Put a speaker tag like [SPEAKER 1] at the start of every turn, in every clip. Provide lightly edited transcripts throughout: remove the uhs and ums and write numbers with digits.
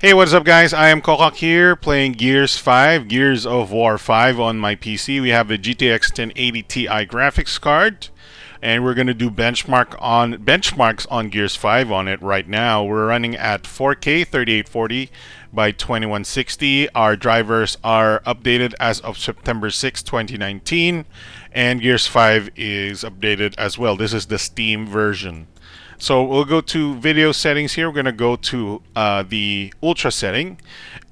[SPEAKER 1] Hey, what's up, guys? I am Kokak here, playing Gears 5, Gears of War 5 on my PC. We have the GTX 1080 Ti graphics card, and we're gonna do benchmarks on Gears 5 on it right now. We're running at 4K 3840 by 2160. Our drivers are updated as of September 6, 2019, and Gears 5 is updated as well. This is the Steam version. So we'll go to video settings here. We're going to go to the ultra setting,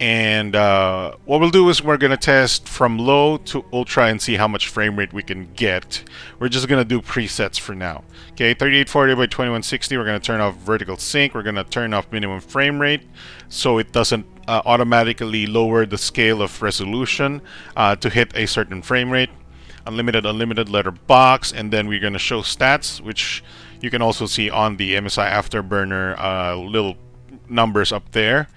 [SPEAKER 1] and what we'll do is we're going to test from low to ultra and see how much frame rate we can get. We're just going to do presets for now. Okay, 3840 by 2160. We're going to turn off vertical sync. We're going to turn off minimum frame rate so it doesn't automatically lower the scale of resolution to hit a certain frame rate. Unlimited letter box, and then we're going to show stats, which you can also see on the MSI Afterburner little numbers up there.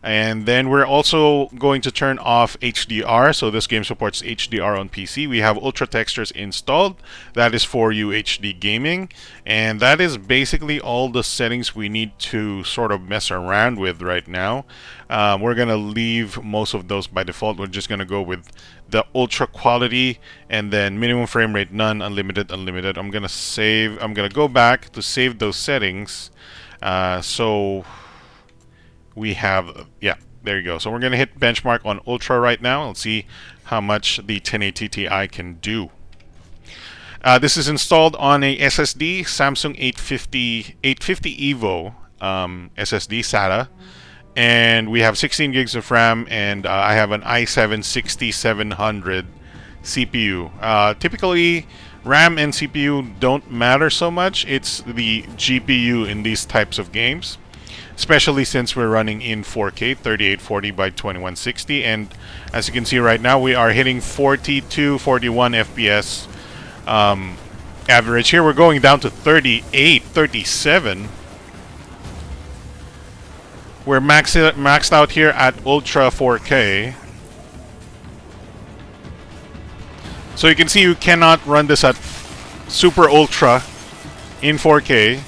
[SPEAKER 1] And then we're also going to turn off HDR. So this game supports HDR on PC. We have Ultra Textures installed. That is for UHD gaming. And that is basically all the settings we need to sort of mess around with right now. We're going to leave most of those by default. We're just going to go with the ultra quality, and then minimum frame rate none, unlimited. I'm going to save. I'm going to go back to save those settings. So we have, yeah, there you go. So we're going to hit benchmark on ultra right now. Let's see how much the 1080 Ti can do. This is installed on a SSD, Samsung 850 EVO SSD SATA, and we have 16 gigs of RAM, and I have an i7 6700 CPU. Typically, RAM and CPU don't matter so much. It's the GPU in these types of games, especially since we're running in 4K 3840 by 2160, and as you can see right now, we are hitting 42, 41 FPS average. Here we're going down to 38, 37. We're maxed out here at Ultra 4K. So you can see you cannot run this at Super Ultra in 4K.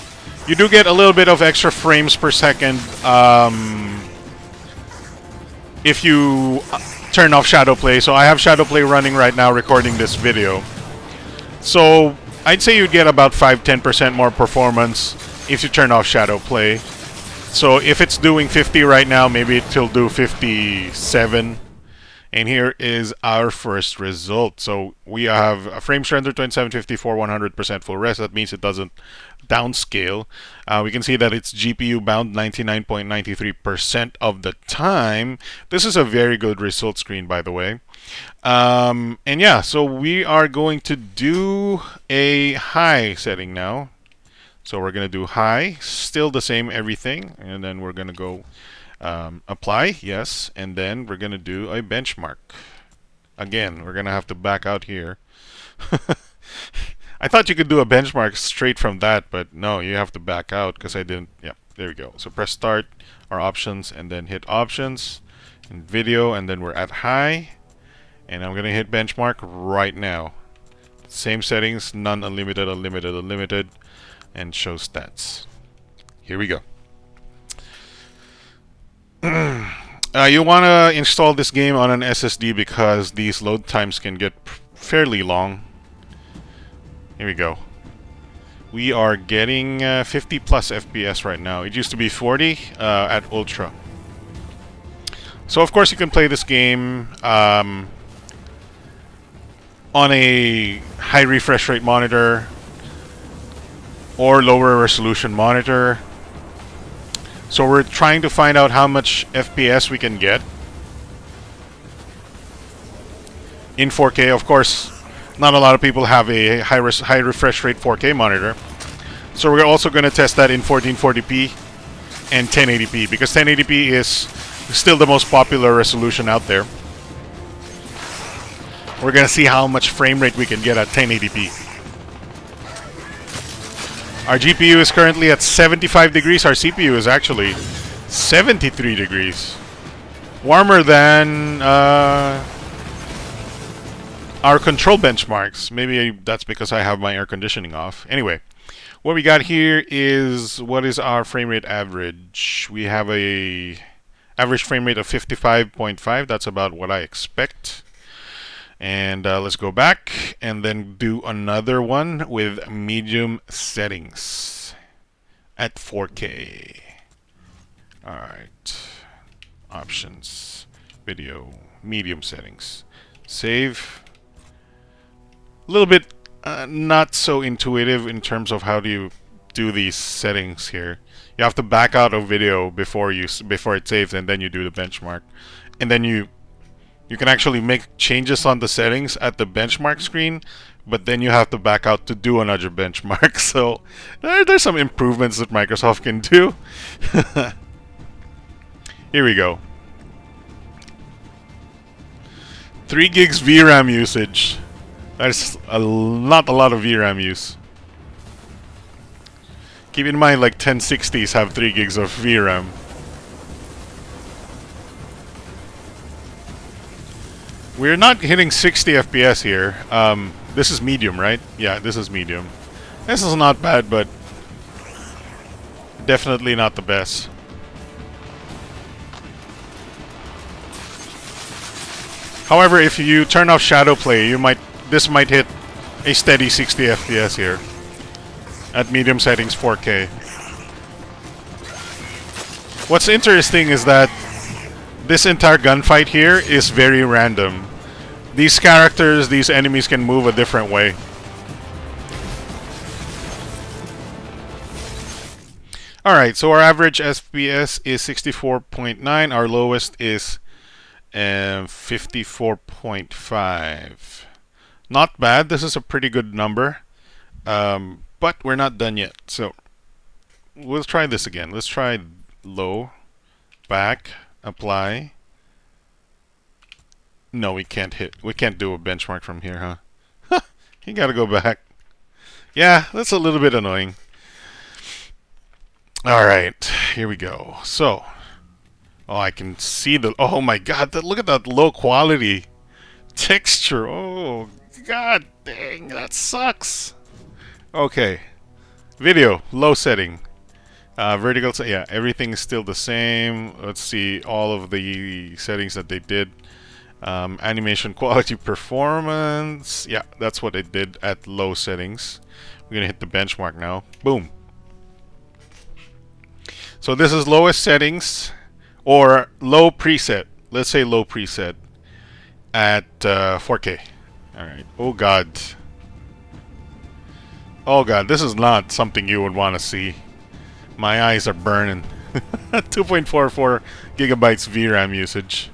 [SPEAKER 1] You do get a little bit of extra frames per second if you turn off Shadowplay. So I have Shadowplay running right now recording this video. So I'd say you'd get about 5-10% more performance if you turn off Shadowplay. So if it's doing 50 right now, maybe it'll do 57. And here is our first result. So we have a frames render 2754 100% full res. That means it doesn't downscale. We can see that it's GPU bound 99.93% of the time. This is a very good result screen, by the way. And yeah, so we are going to do a high setting now. So we're going to do high, still the same everything, and then we're going to go apply, yes, and then we're going to do a benchmark. Again, we're going to have to back out here. I thought you could do a benchmark straight from that, but no, you have to back out because I didn't. Yeah, there we go. So press start, our options, and then hit options, and video, and then we're at high, and I'm going to hit benchmark right now. Same settings, none, unlimited, and show stats. Here we go. You want to install this game on an SSD because these load times can get fairly long. Here we go. We are getting 50 plus FPS right now. It used to be 40 at Ultra. So of course you can play this game on a high refresh rate monitor or lower resolution monitor. So we're trying to find out how much FPS we can get in 4K. Of course, not a lot of people have a high refresh rate 4K monitor. So we're also going to test that in 1440p and 1080p because 1080p is still the most popular resolution out there. We're going to see how much frame rate we can get at 1080p. Our GPU is currently at 75 degrees. Our CPU is actually 73 degrees. Warmer than our control benchmarks. Maybe that's because I have my air conditioning off. Anyway, what we got here is what is our frame rate average. We have a average frame rate of 55.5. That's about what I expect. And let's go back and then do another one with medium settings at 4K. Alright. Options. Video. Medium settings. Save. A little bit not so intuitive in terms of how do you do these settings here. You have to back out of video before it saves, and then you do the benchmark. And then you can actually make changes on the settings at the benchmark screen, but then you have to back out to do another benchmark. So there's some improvements that Microsoft can do. Here we go. 3 gigs VRAM usage. That's not a lot of VRAM use. Keep in mind, like 1060s have 3 gigs of VRAM. We're not hitting 60 FPS here. This is medium, right? Yeah, this is medium. This is not bad, but definitely not the best. However, if you turn off Shadowplay, this might hit a steady 60 FPS here at medium settings 4K. What's interesting is that this entire gunfight here is very random. These characters, these enemies can move a different way. Alright, so our average FPS is 64.9. Our lowest is 54.5. Not bad. This is a pretty good number. But we're not done yet. So we'll try this again. Let's try low, back, apply. No, we can't do a benchmark from here, huh? You gotta go back. Yeah, that's a little bit annoying. Alright, here we go. So, oh, I can see the... Oh my god, look at that low quality texture. Oh, god dang, that sucks. Okay. Video, low setting. Vertical, yeah, everything is still the same. Let's see all of the settings that they did. Animation quality performance. Yeah, that's what it did at low settings. We're gonna hit the benchmark now. Boom. So this is lowest settings, or low preset. Let's say low preset at 4K. Alright. Oh god. Oh god, this is not something you would want to see. My eyes are burning. 2.44 gigabytes VRAM usage.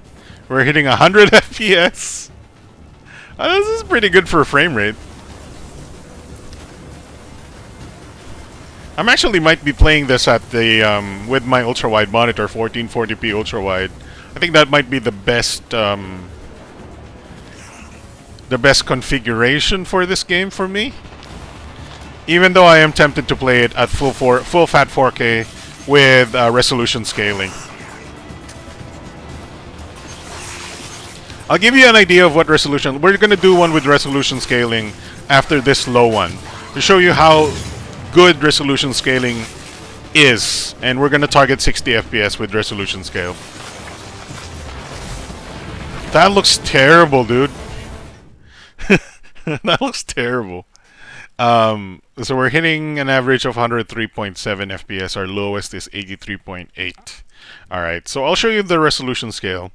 [SPEAKER 1] We're hitting 100 FPS. This is pretty good for a frame rate. I'm actually might be playing this at the with my ultra wide monitor, 1440p ultra wide. I think that might be the best configuration for this game for me. Even though I am tempted to play it at full fat 4K with resolution scaling. I'll give you an idea of what resolution. We're going to do one with resolution scaling after this low one to show you how good resolution scaling is, and we're going to target 60 FPS with resolution scale. That looks terrible, dude. That looks terrible. So we're hitting an average of 103.7 FPS. Our lowest is 83.8. Alright, so I'll show you the resolution scale.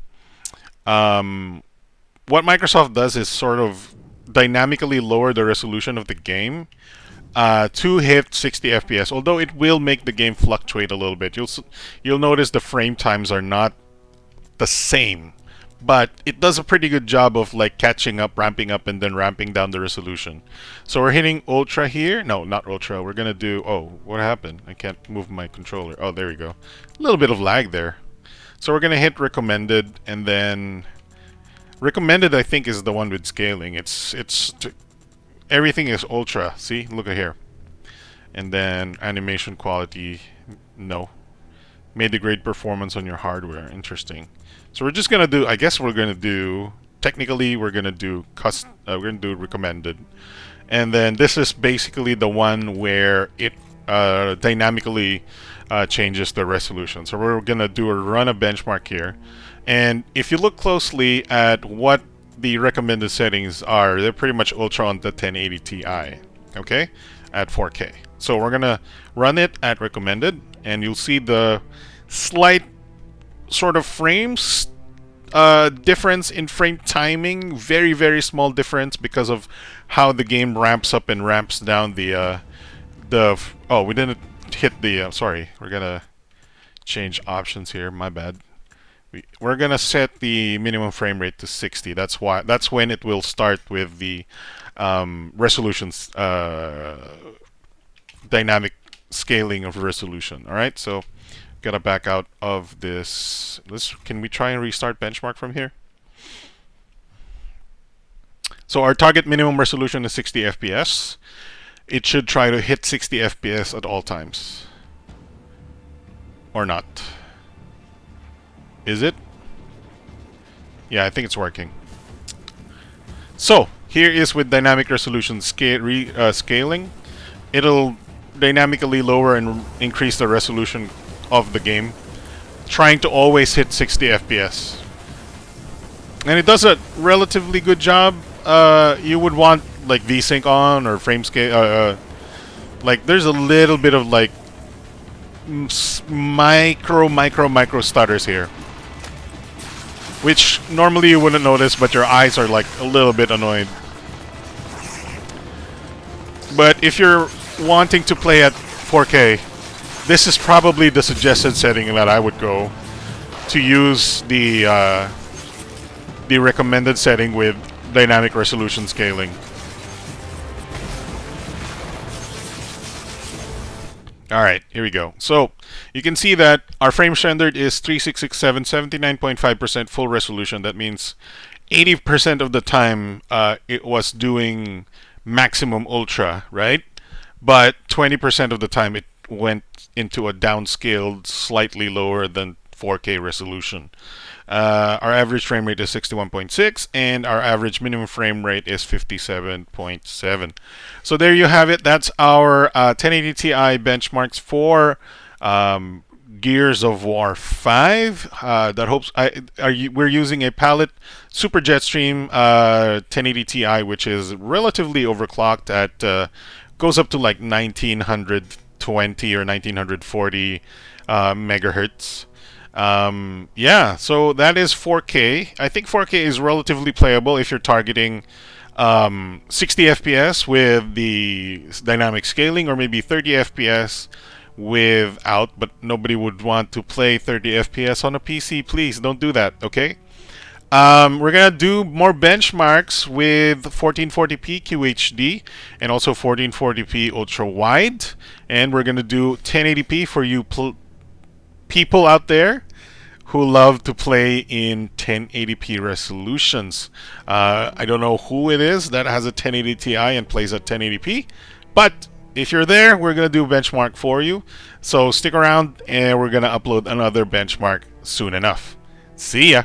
[SPEAKER 1] What Microsoft does is sort of dynamically lower the resolution of the game to hit 60 FPS. Although it will make the game fluctuate a little bit. You'll notice the frame times are not the same, but it does a pretty good job of like catching up, ramping up, and then ramping down the resolution. So we're hitting ultra here. No, not ultra. We're gonna do... Oh, what happened? I can't move my controller. Oh, there we go. A little bit of lag there. So we're gonna hit recommended, and then recommended I think is the one with scaling. Everything is ultra. See, look at here. And then animation quality, no. Made the great performance on your hardware. Interesting. So we're just gonna do. I guess we're gonna do. Technically, we're gonna do we're gonna do recommended, and then this is basically the one where it dynamically changes the resolution. So we're gonna run a benchmark here, and if you look closely at what the recommended settings are, they're pretty much ultra on the 1080 Ti, okay, at 4K. So we're gonna run it at recommended, and you'll see the slight sort of frames difference in frame timing, very small difference because of how the game ramps up and ramps down the oh, we didn't hit the sorry, we're gonna change options here, my bad. We're gonna set the minimum frame rate to 60. That's when it will start with the resolutions dynamic scaling of resolution. All right, so gotta back out of this. Can we try and restart benchmark from here? So our target minimum resolution is 60 FPS. It should try to hit 60 FPS at all times. Or not. Is it? Yeah, I think it's working. So here is with dynamic resolution scaling. It'll dynamically lower and increase the resolution of the game, trying to always hit 60 FPS. And it does a relatively good job. You would want like VSync on or frame scale. Like there's a little bit of like micro stutters here, which normally you wouldn't notice, but your eyes are like a little bit annoyed. But if you're wanting to play at 4K, this is probably the suggested setting that I would go to use the recommended setting with dynamic resolution scaling. Alright, here we go. So, you can see that our frame rendered is 3667, 79.5% full resolution. That means 80% of the time it was doing maximum ultra, right? But 20% of the time it went into a downscaled, slightly lower than 4K resolution. Our average frame rate is 61.6, and our average minimum frame rate is 57.7. So there you have it. That's our 1080 Ti benchmarks for Gears of War 5. We're using a Palette Super Jetstream 1080 Ti, which is relatively overclocked at goes up to like 1920 or 1940 megahertz. Yeah, so that is 4K. I think 4K is relatively playable if you're targeting 60 FPS with the dynamic scaling, or maybe 30 FPS without, but nobody would want to play 30 FPS on a PC. Please don't do that, okay? We're gonna do more benchmarks with 1440p QHD and also 1440p ultra wide, and we're gonna do 1080p for you people out there who love to play in 1080p resolutions. I don't know who it is that has a 1080 Ti and plays at 1080p, but if you're there, we're gonna do a benchmark for you. So stick around, and we're gonna upload another benchmark soon enough. See ya.